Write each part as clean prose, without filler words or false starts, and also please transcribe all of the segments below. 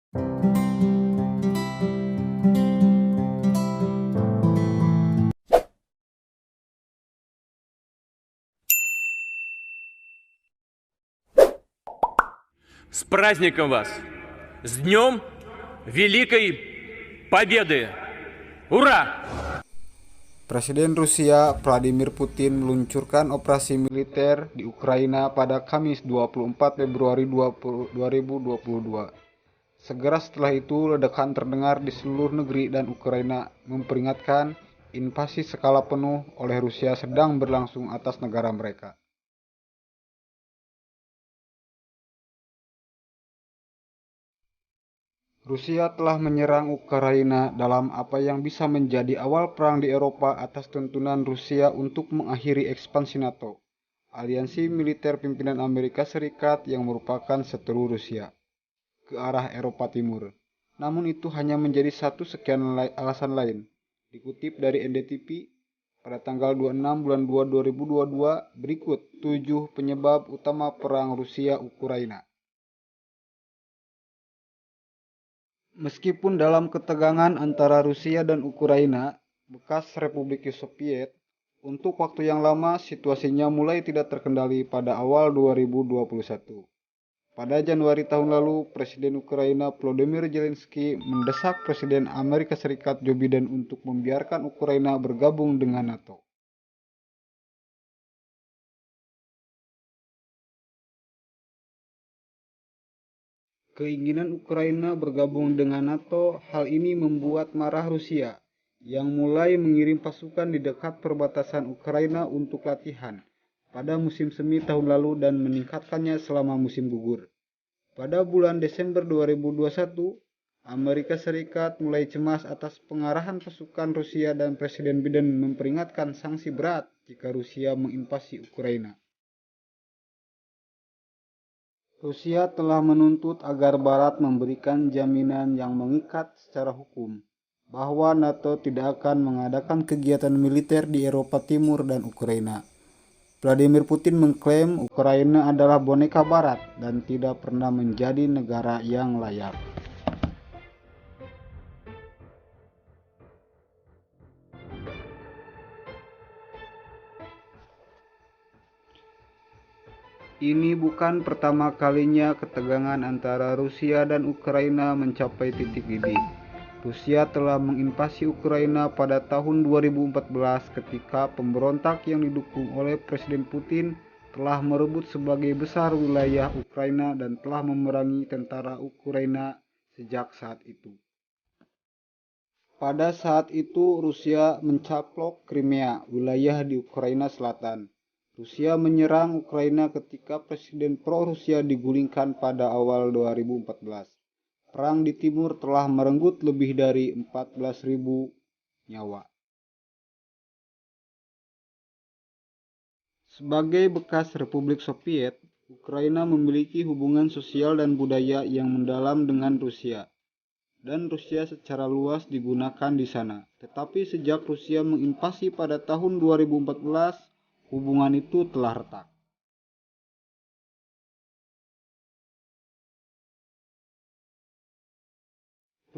С праздником вас! С Днем Великой Победы! Ура! Presiden Rusia Vladimir Putin meluncurkan operasi militer di Ukraina pada Kamis 24 Februari 2022. Segera setelah itu, ledakan terdengar di seluruh negeri dan Ukraina memperingatkan invasi skala penuh oleh Rusia sedang berlangsung atas negara mereka. Rusia telah menyerang Ukraina dalam apa yang bisa menjadi awal perang di Eropa atas tuntunan Rusia untuk mengakhiri ekspansi NATO, aliansi militer pimpinan Amerika Serikat yang merupakan seteru Rusia, ke arah Eropa Timur. Namun itu hanya menjadi satu sekian alasan lain. Dikutip dari NDTV, pada tanggal 26 bulan 2 2022, berikut 7 penyebab utama perang Rusia-Ukraina. Meskipun dalam ketegangan antara Rusia dan Ukraina, bekas Republik Soviet, untuk waktu yang lama situasinya mulai tidak terkendali pada awal 2021. Pada Januari tahun lalu, Presiden Ukraina Volodymyr Zelensky mendesak Presiden Amerika Serikat Joe Biden untuk membiarkan Ukraina bergabung dengan NATO. Keinginan Ukraina bergabung dengan NATO, hal ini membuat marah Rusia, yang mulai mengirim pasukan di dekat perbatasan Ukraina untuk latihan pada musim semi tahun lalu dan meningkatkannya selama musim gugur. Pada bulan Desember 2021, Amerika Serikat mulai cemas atas pengarahan pasukan Rusia dan Presiden Biden memperingatkan sanksi berat jika Rusia menginvasi Ukraina. Rusia telah menuntut agar Barat memberikan jaminan yang mengikat secara hukum bahwa NATO tidak akan mengadakan kegiatan militer di Eropa Timur dan Ukraina. Vladimir Putin mengklaim Ukraina adalah boneka Barat dan tidak pernah menjadi negara yang layak. Ini bukan pertama kalinya ketegangan antara Rusia dan Ukraina mencapai titik didih. Rusia telah menginvasi Ukraina pada tahun 2014 ketika pemberontak yang didukung oleh Presiden Putin telah merebut sebagian besar wilayah Ukraina dan telah memerangi tentara Ukraina sejak saat itu. Pada saat itu, Rusia mencaplok Crimea, wilayah di Ukraina Selatan. Rusia menyerang Ukraina ketika Presiden pro-Rusia digulingkan pada awal 2014. Perang di timur telah merenggut lebih dari 14.000 nyawa. Sebagai bekas Republik Soviet, Ukraina memiliki hubungan sosial dan budaya yang mendalam dengan Rusia. Dan Rusia secara luas digunakan di sana. Tetapi sejak Rusia menginvasi pada tahun 2014, hubungan itu telah retak.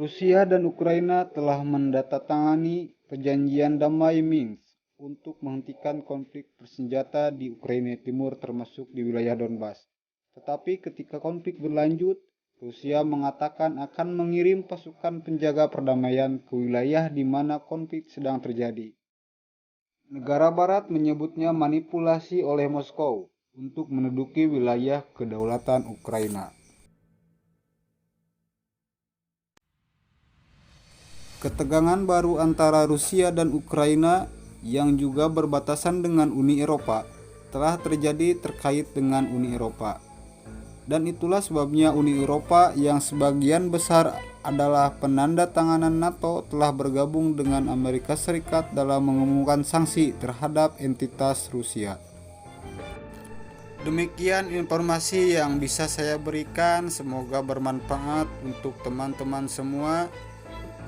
Rusia dan Ukraina telah menandatangani perjanjian damai Minsk untuk menghentikan konflik bersenjata di Ukraina Timur termasuk di wilayah Donbas. Tetapi ketika konflik berlanjut, Rusia mengatakan akan mengirim pasukan penjaga perdamaian ke wilayah di mana konflik sedang terjadi. Negara Barat menyebutnya manipulasi oleh Moskow untuk menduduki wilayah kedaulatan Ukraina. Ketegangan baru antara Rusia dan Ukraina yang juga berbatasan dengan Uni Eropa telah terjadi terkait dengan Uni Eropa. Dan itulah sebabnya Uni Eropa yang sebagian besar adalah penanda tanganan NATO telah bergabung dengan Amerika Serikat dalam mengumumkan sanksi terhadap entitas Rusia. Demikian informasi yang bisa saya berikan, semoga bermanfaat untuk teman-teman semua.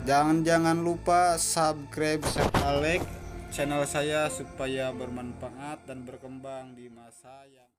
Jangan lupa subscribe serta like channel saya supaya bermanfaat dan berkembang di masa yang